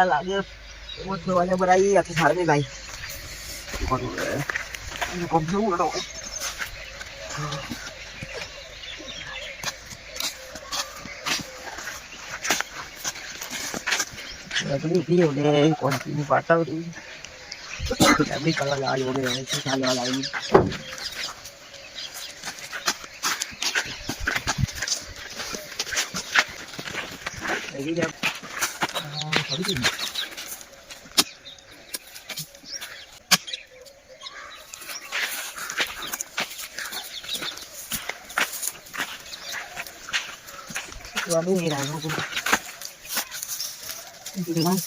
લાગે બનાવી આખી સારી ભાઈ continue patah tu tapi kalau lalu ni kalau lalu lagi dia sorry suami ni dah aku dengan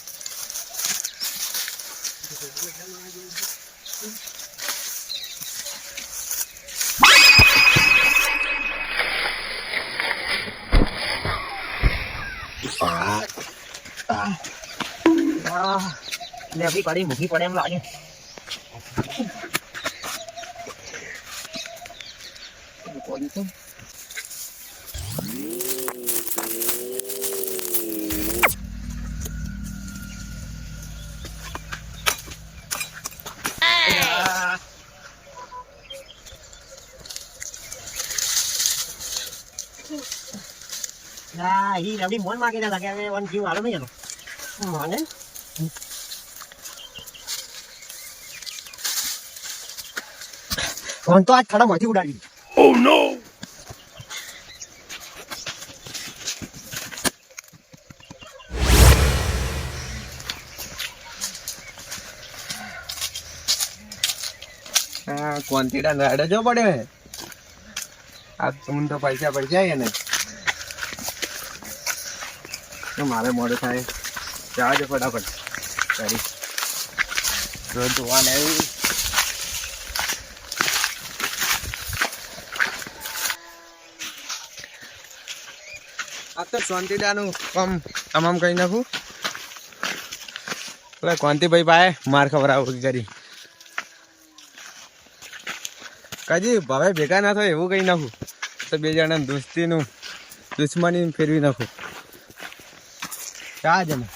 lebih paling mungkin pada yang lainnya itu nah ini lebih muốn mà cái này là cái con chim vào đó mới nhỉ ngon đấy còn to khá là mỏi thiêu đầy oh no quantity રાડે જો પડે આ તમને તો પૈસા પૈસા ને તો મારે મોડે થાય જાજો ફટાફટ તારી રોજ જોવા નહીં આ તો શાંતિદાનું કામ તમામ કહી નાખું પેલા ક્વાંતિભાઈ પાસે માર ખવડાવું કરી કાજી ભાવે ભેગા ના થાય એવું કહી નાખું તો બે જણા દોસ્તીનું દુશ્મની ફેરવી નાખું ક્યાં જમે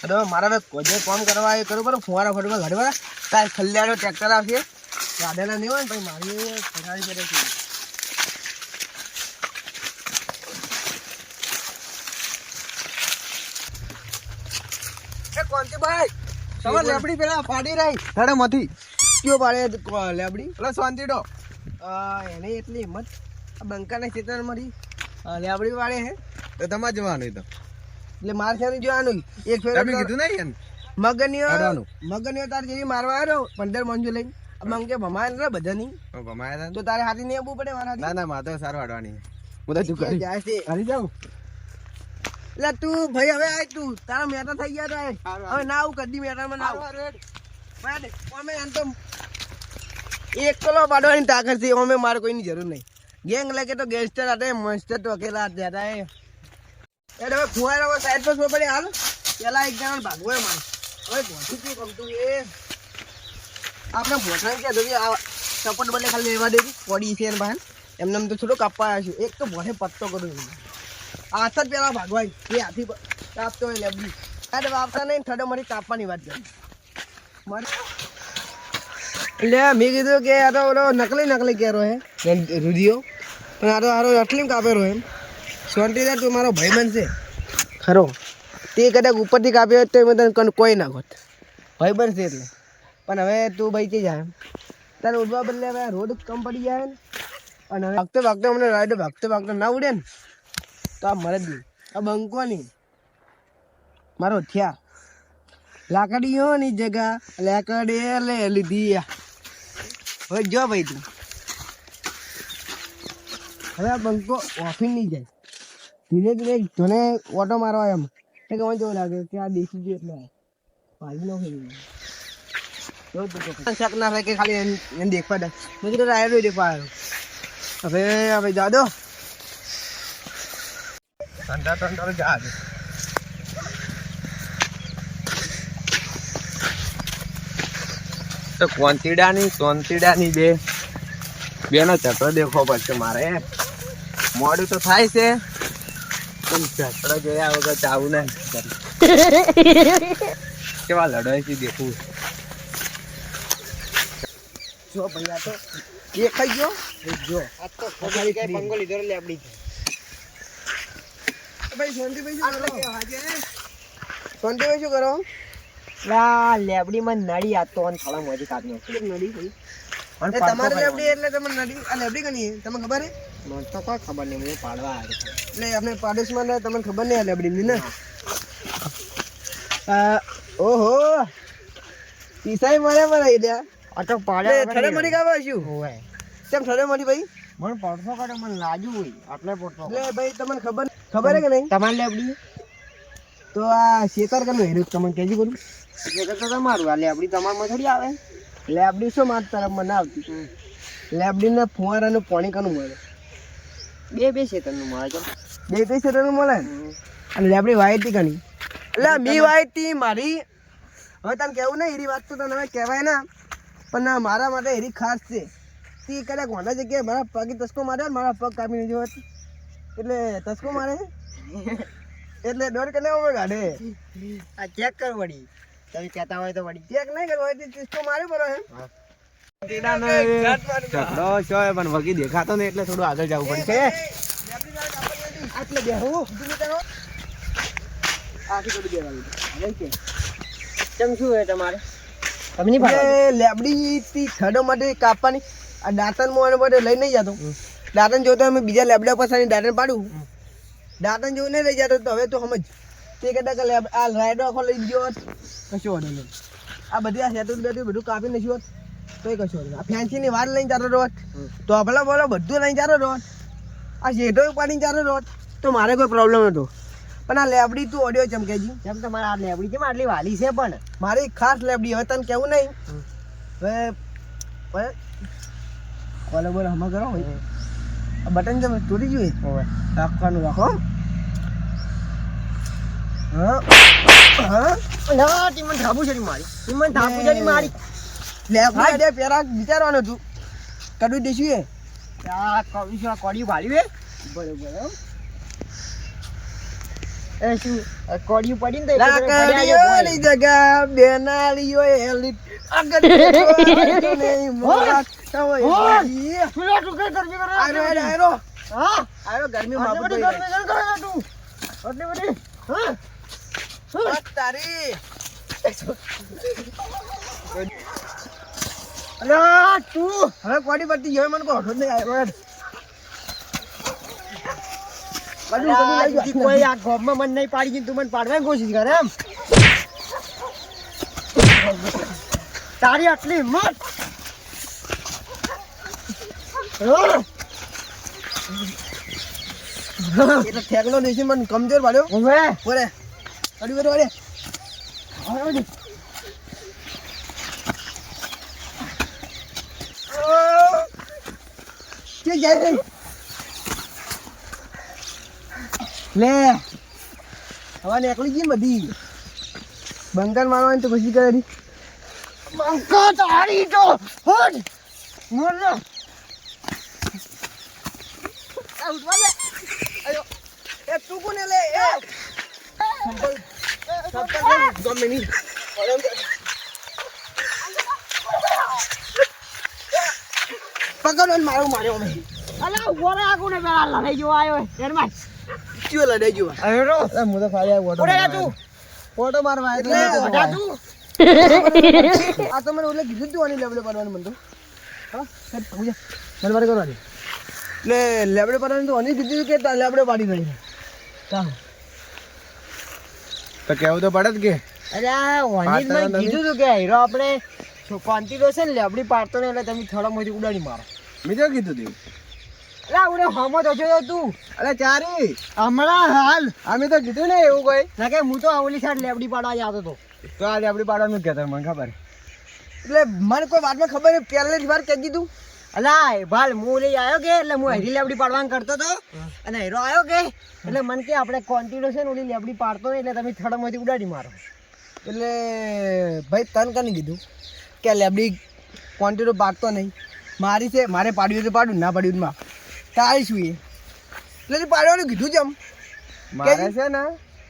અરે મારા કોઈ કામ કરવા એ કરું બરાબર ફુવારા ફરવા ઘડવા તાર ખલ્યાનો ટ્રેક્ટર આવશે ગાડેલા નહીં હોય ને પછી મારી ફરાળી કરે છે ભાઈ તમારે લેબડી પેલા ફાડી રહી ધડે મથી કયો પાડે લેબડી પેલા શાંતિડો એને એટલી હિંમત આ બંકાના ખેતરમાંથી લેબડી વાળે હે તો તમારે જવાનું તો એટલે મારે છે જોવાનું એક ફેર કીધું નહીં મગનીઓ તારે જેવી મારવા આવ્યો 15 મંજુ લઈને મંગે ભમાય ને બધાની ભમાયા તો તારે હાથી નહીં આવવું પડે મારા ના ના મારે તો સારું હાડવાની હું તો ચૂક જાય છે હારી જાઉં એટલે તું ભાઈ હવે આય તું તારા મેટા થઈ ગયા તારે હવે ના આવું કદી મેટામાં ના આવું અમે એમ તો એકલો પાડવાની તાકાત છે અમે મારે કોઈની જરૂર નહીં ગેંગ લાગે તો ગેંગસ્ટર હતા મસ્ટર તો અકેલા હતા એટલે હવે ફુવારા સાઈડ પર પડે હાલ પેલા એક જણા ભાગવો મારે હવે પહોંચી શું ગમતું એ આપણે ભોઠા કે આ સપોર્ટ બને ખાલી લેવા દે પડી છે બહાર એમને તો થોડું કાપવા આવ્યો છું એક તો ભોઠે પત્તો કરું હાથ જ પેલા ભાગવાય એ હાથી કાપતો હોય લેબડી અરે વાપતા નહીં થડો મારી કાપવાની વાત કરી મારે એટલે મેં કીધું કે આ તો ઓલો નકલી કેરો હે રુધિયો પણ આ તો હારો અટલીમ કાપેલો એમ શાંતિદાર તું મારો ભાઈ બનશે ખરો તે કદાચ ઉપરથી કાપ્યો હોય તો મેં તને કોઈ ના હોત ભાઈ બનશે એટલે પણ હવે તું બચી જાય તારે ઉડવા બદલે હવે રોડ કમ પડી જાય ને અને હવે ભાગતે અમને રાઈડર ભાગતે ના ઉડે ને તો આ મરે જ નહીં આ બંકો નહીં મારો થયા લાકડીઓની જગા લાકડી લે લીધી હવે જો ભાઈ તું હવે આ બંકો ઓફી નહીં જાય ધીરે ધીરે જોને ઓટો મારવા એમ એ કેવું જેવું લાગે કે આ દેખી ગયું એટલે ભાઈ નો શક ના થાય કે ખાલી એને દેખવા દે મેં કીધું રાયડો દેખવા આવ્યો હવે જા દો ઠંડા જા દે તો ક્વોન્ટિડાની બે બેનો ચટો દેખો પડશે મારે. મોડું તો થાય છે પણ ચટડો જોયા વગર ચાવું ને કેવા લડાઈ છે દેખું. જો ભૈયા તો દેખાઈ ગયો જો આ તો ખોટી કઈ પંગો લીધો લે આપડી. ભાઈ શાંતિભાઈ શું કરો? શાંતિભાઈ શું કરો? લા લેબડી માં નડી આ તો થોડા મોજી કાઢનો નડી ભાઈ તમારે લેબડી એટલે તમે નડી આ લેબડી કની તમને ખબર હે? મને તો કોઈ ખબર નહીં, હું પાડવા આવ્યો છું. એટલે આપણે પાડોશમાં ને તમને ખબર નહીં આ લેબડી ને. ઓહો પીસાઈ મળે મને ઇડ્યા. આ તો પાડ્યા થડે મળી ગાવા શું? ઓય કેમ થડે મળી ભાઈ? મને પડતો કાઢે મને લાજુ હોય આટલે પડતો. એટલે ભાઈ તમને ખબર હે કે નહીં? તમારે લેબડી તો આ શેતર કનું હેરું તમને કેજી કરું? એટલે તો તમારું આ લેબડી તમારમાં થોડી આવે. લેબડી શું માર તરફ મને આવતી? લેબડીને ફુવારાનું પાણી કનું મળે? બે શેતરનું મળે છે. બે કઈ શેતરનું મળે? અને લેબડી વાયતી કની? એટલે મી વાયતી મારી. હવે તને કેવું નહીં એરી વાત તો તને હવે કહેવાય ના, પણ ના મારા માટે એરી ખાસ છે. તી કદાચ કોના જગ્યાએ મારા પગે તસકો માર્યો ને મારા પગ કાપી નહીં જોયો એટલે તસકો મારે એટલે દોડ કે ના ગાડે. આ ચેક કર વળી, તમે કહેતા હોય તો વળી ચેક નહીં કરવો હોય તસકો માર્યો પડે હે. ઝઘડો છો પણ વગી દેખાતો ને એટલે થોડું આગળ જવું પડશે. આટલે બેહું આખી કરી દેવાનું. કેમ શું હોય તમારે? તમે નહીં પાડો? લેબડી થી ખડો માટે કાપવાની આ દાંતન મોને માટે લઈ નહીં જતો. દાંતન જોતો અમે બીજા લેબડા પાછળ દાંતન પાડું. દાંતન જેવું નહીં લઈ જતો તો હવે તો સમજ તે કદાચ આ રાયડો આખો લઈ ગયો હોત કશો વાંધો નહીં. આ બધી આ સેતું બેતું બધું કાપી નાખ્યું હોત તોય કશો વાંધો નહીં. આ ફેન્સીની વાર લઈને જતો રોત તો ભલા બોલો બધું લઈને જતો રોત. આ શેઠો પાડીને જતો રોત તો મારે કોઈ પ્રોબ્લેમ નતો. પણ આ લેબડી તું ઓડિયો ચમકેજી કેમ તમારે આ લેબડી કેમ આટલી વાલી છે? પણ મારી ખાસ લેબડી હવે તને કેવું નહીં. હવે બોલો બોલો હમણાં કરો ભાઈ. આ બટન તમે તોડી જોઈએ રાખવાનું રાખો. હા હા ના ટીમન ધાબુ છે મારી, ટીમન ધાબુ છે મારી. લેબડી પેરા વિચારવાનું હતું કડું દેશું એ આ કવિશો આ કોડી વાળી હે બરોબર. એ શું કોડી પડી ને લાકડીઓની જગા બેનાળીઓ એલી આગળ નહીં મોરા તવઈ સુલા તું કે ગરમી કરે? આરો હા આરો ગરમી માં આટલી બધી ગરમી કેમ કરે તું? આટલી બધી હા તારી અલા તું હવે કોડી પડતી હવે મને કોઠો નહીં આવ્યો. કોઈ આ ગોમમાં મન નહીં પાડી તું મને પાડવાની કોશિશ કરે એમ? તારી આટલી હિંમત? એટલે ઠેકનો દેશી મને કમજોર પાડ્યો હવે બોલે અડી બધું અડે કે જાય લે હવા નીકળી ગઈ ને બધી બંકર મારવાની તો કોશિશ કરે બંકા તારી તો હોડ મોર આ ઉઠવા લે આયો એ તું કોને લે એ સંપલ ગમે ની પકડો ને માર્યો મેં. અલા ઓરે આગુને પેલા લડાઈ જો આયો એરમાં ક્યો લડાઈ ગયો અરે એ મુદો ખાલી આ ઓરે તું ફોટો મારવા એટલે ઓઢા તું આ તો મને ઓલે કીધું તું આની લેબડે પાડવાનું મને તો હા સર પૂજા મને મારે કરવાની એટલે લેબડે પાડવાનું તો આની કીધું કે લેબડે પાડી રહી કામ તો કેવું તો પડે જ કે અરે આ ઓની મેં કીધું તું કે હીરો આપણે કોન્ટીનો છે ને લેબડી પાડતો ને એટલે તમે થોડા મોટી ઉડાડી મારો. મેં તો કીધું તું અલા ઉડે હમો તો જોયો તું અરે ચારી હમણાં હાલ અમે તો કીધું ને એવું કોઈ ના કે હું તો ઓલી સાઈડ લેબડી પાડવા જતો હતો. તો આ લેબડી પાડવાનું જ કહેતા મને ખબર એટલે મને કોઈ વાતમાં ખબર નહીં પહેલી વાર કહી દીધું અલા ભાલ હું લઈ આવ્યો કે એટલે હું હેરી લેબડી પાડવાનું કરતો હતો અને હીરો આવ્યો કે એટલે મને કે આપણે કોન્ટીનો છે ને ઓલી લેબડી પાડતો ને એટલે તમે થોડા મોટી ઉડાડી મારો. એટલે ભાઈ તને કને કીધું કે લેબડી ક્વોન્ટિટી પાડતો નહીં મારી છે, મારે પાડ્યું તો પાડું, ના પાડ્યું તો માં તારી શું એ એટલે પાડવાનું કીધું છે એમ મારે છે ને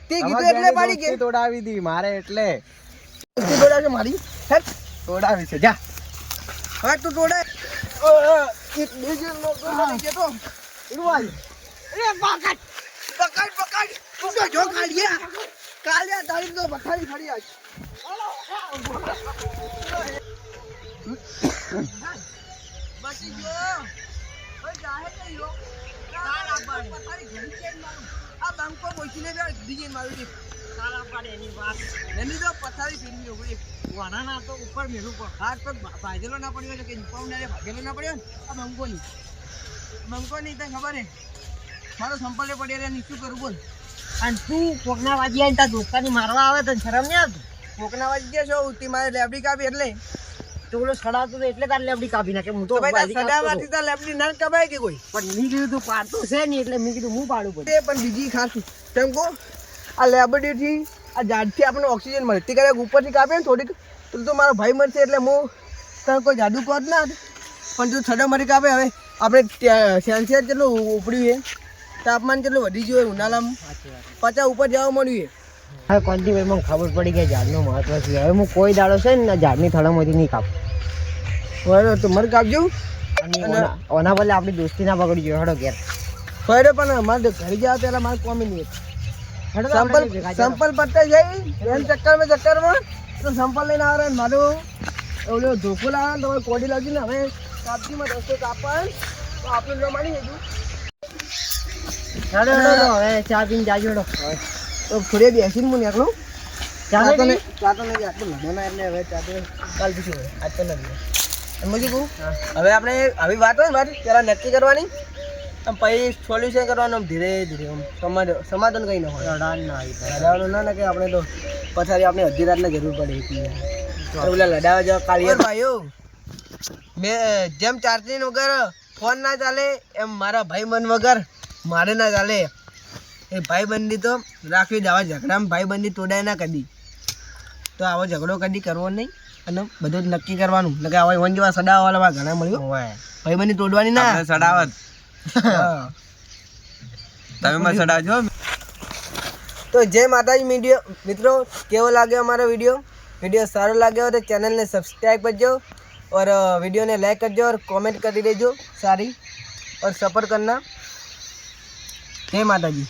તે કીધું એટલે પાડી કે તોડાવી દી મારે એટલે તું તોડાવશે મારી હેટ તોડાવી છે જા હવે તું તોડાય એક બીજું લોકો કે તો રૂવાય અરે પકડ તું તો જો કાલિયા તારી તો પથારી ફરી આજ બાકી જો ઓય જાહે કે યો તારા પાડે પથારી ઘણી ચેન મારું આ બંકો બોચીને બે ડીજે મારું છે તારા પાડે એની વાત એની તો પથારી ફેરવી ઉભરી વાનાના તો ઉપર મેલું પર હાથ પર ભાજેલો ના પડ્યો એટલે કે પાઉન્ડરે ભાગેલો ના પડ્યો ને આ બંકો ની તને ખબર હે મારો સંપલે પડ્યો રે નીચું કરું બોલ અને તું કોકના વાજી આવીને તારા દોસ્તાની મારવા આવે તને શરમ નહીં આવતી? કોકના વાજી ગયા છો ઉતી મારે લેબડી કાપી એટલે તું ઓલો સડાવતો હતો એટલે તારે લેબડી કાપી નાખે. હું તો તો ભાઈ બાજી કાપતો હતો. સડાવાથી તો લેબડી ના કમાય કે કોઈ પણ મેં કીધું તું પાડતો છે નહીં એટલે મેં કીધું હું પાડું પડે. તે પણ બીજી ખાસ તેમ કહો આ લેબડીથી આ ઝાડથી આપણને ઓક્સિજન મળે તે કદાચ ઉપરથી કાપે ને થોડીક તો મારો ભાઈ મરશે એટલે હું તને કોઈ જાદુ કોત ના પણ તું છડા મરી કાપે હવે આપણે સેન્સિયર કેટલું ઉપડ્યું છે તાપમાન કેટલું વધી ગયું ઉનાળામાં 50 ઉપર જવા મળ્યું છે હવે કોન્ટીભાઈ મને ખબર પડી કે ઝાડનું મહત્વ છે. હવે હું કોઈ દાડો છે ને ઝાડની થડામાંથી નહીં કાપું. બરાબર તો મર કાપજો અને ઓના બદલે આપણી દોસ્તી ના પકડી જોઈએ. હડો ઘેર ફરે પણ અમારે ઘરે જવા પહેલા મારે કોમી નહીં હડો તો આપણે ભેગા ચાલો. સંપલ પટ્ટા જઈ એમ ચક્કરમાં તો સંપલ લઈને આવે ને મારું ઓલો ધોકો લાવે ને તો કોડી લાગી ને હવે કાપજીમાં રસ્તો કાપવા તો આપણે જો માની જઈશું હડો હડો હવે ચા પીને જાજો. હડો તો ફરે બેસીને હું નીકળું ચા ચા તો નહીં? નહીં આટલું મહેમાન એટલે હવે ચા તો કાલ પીશું હવે આજ તો નથી એમ કહું હવે આપણે આવી વાત હોય ને મારી પહેલાં નક્કી કરવાની આમ પછી સોલ્યુશન કરવાનું આમ ધીરે ધીરે આમ સમાધાન કંઈ ન હોય રડાન ના આવી ભાઈ. લડાવવાનું ના કે આપણે તો પથારી આપણે અડધી રાતને જરૂર પડે પેલા લડાવવા જવા કાઢીએ ભાઈઓ મેં જેમ ચાર્જિંગ વગર ફોન ના ચાલે એમ મારા ભાઈબંધ વગર મારે ના ચાલે એ ભાઈબંધી તો રાખવી જ આવા ઝઘડામાં ભાઈબંધી તોડાય ના કદી તો આવો ઝઘડો કદી કરવો નહીં અને બધું જ નક્કી કરવાનું એટલે કે આવા વન જેવા સડાવાવાળા ઘણા મળ્યું ભાઈબંધી તોડવાની ના સડાવત તમે મને સડાવજો તો જય માતાજી મિત્રો કેવો લાગ્યો અમારો वीडियो सारो लाग्यो तो चैनल ने सब्सक्राइब करजो और वीडियो ने लाइक करजो और कमेंट कर दीजिए सारी और सपोर्ट करना। जय माता जी।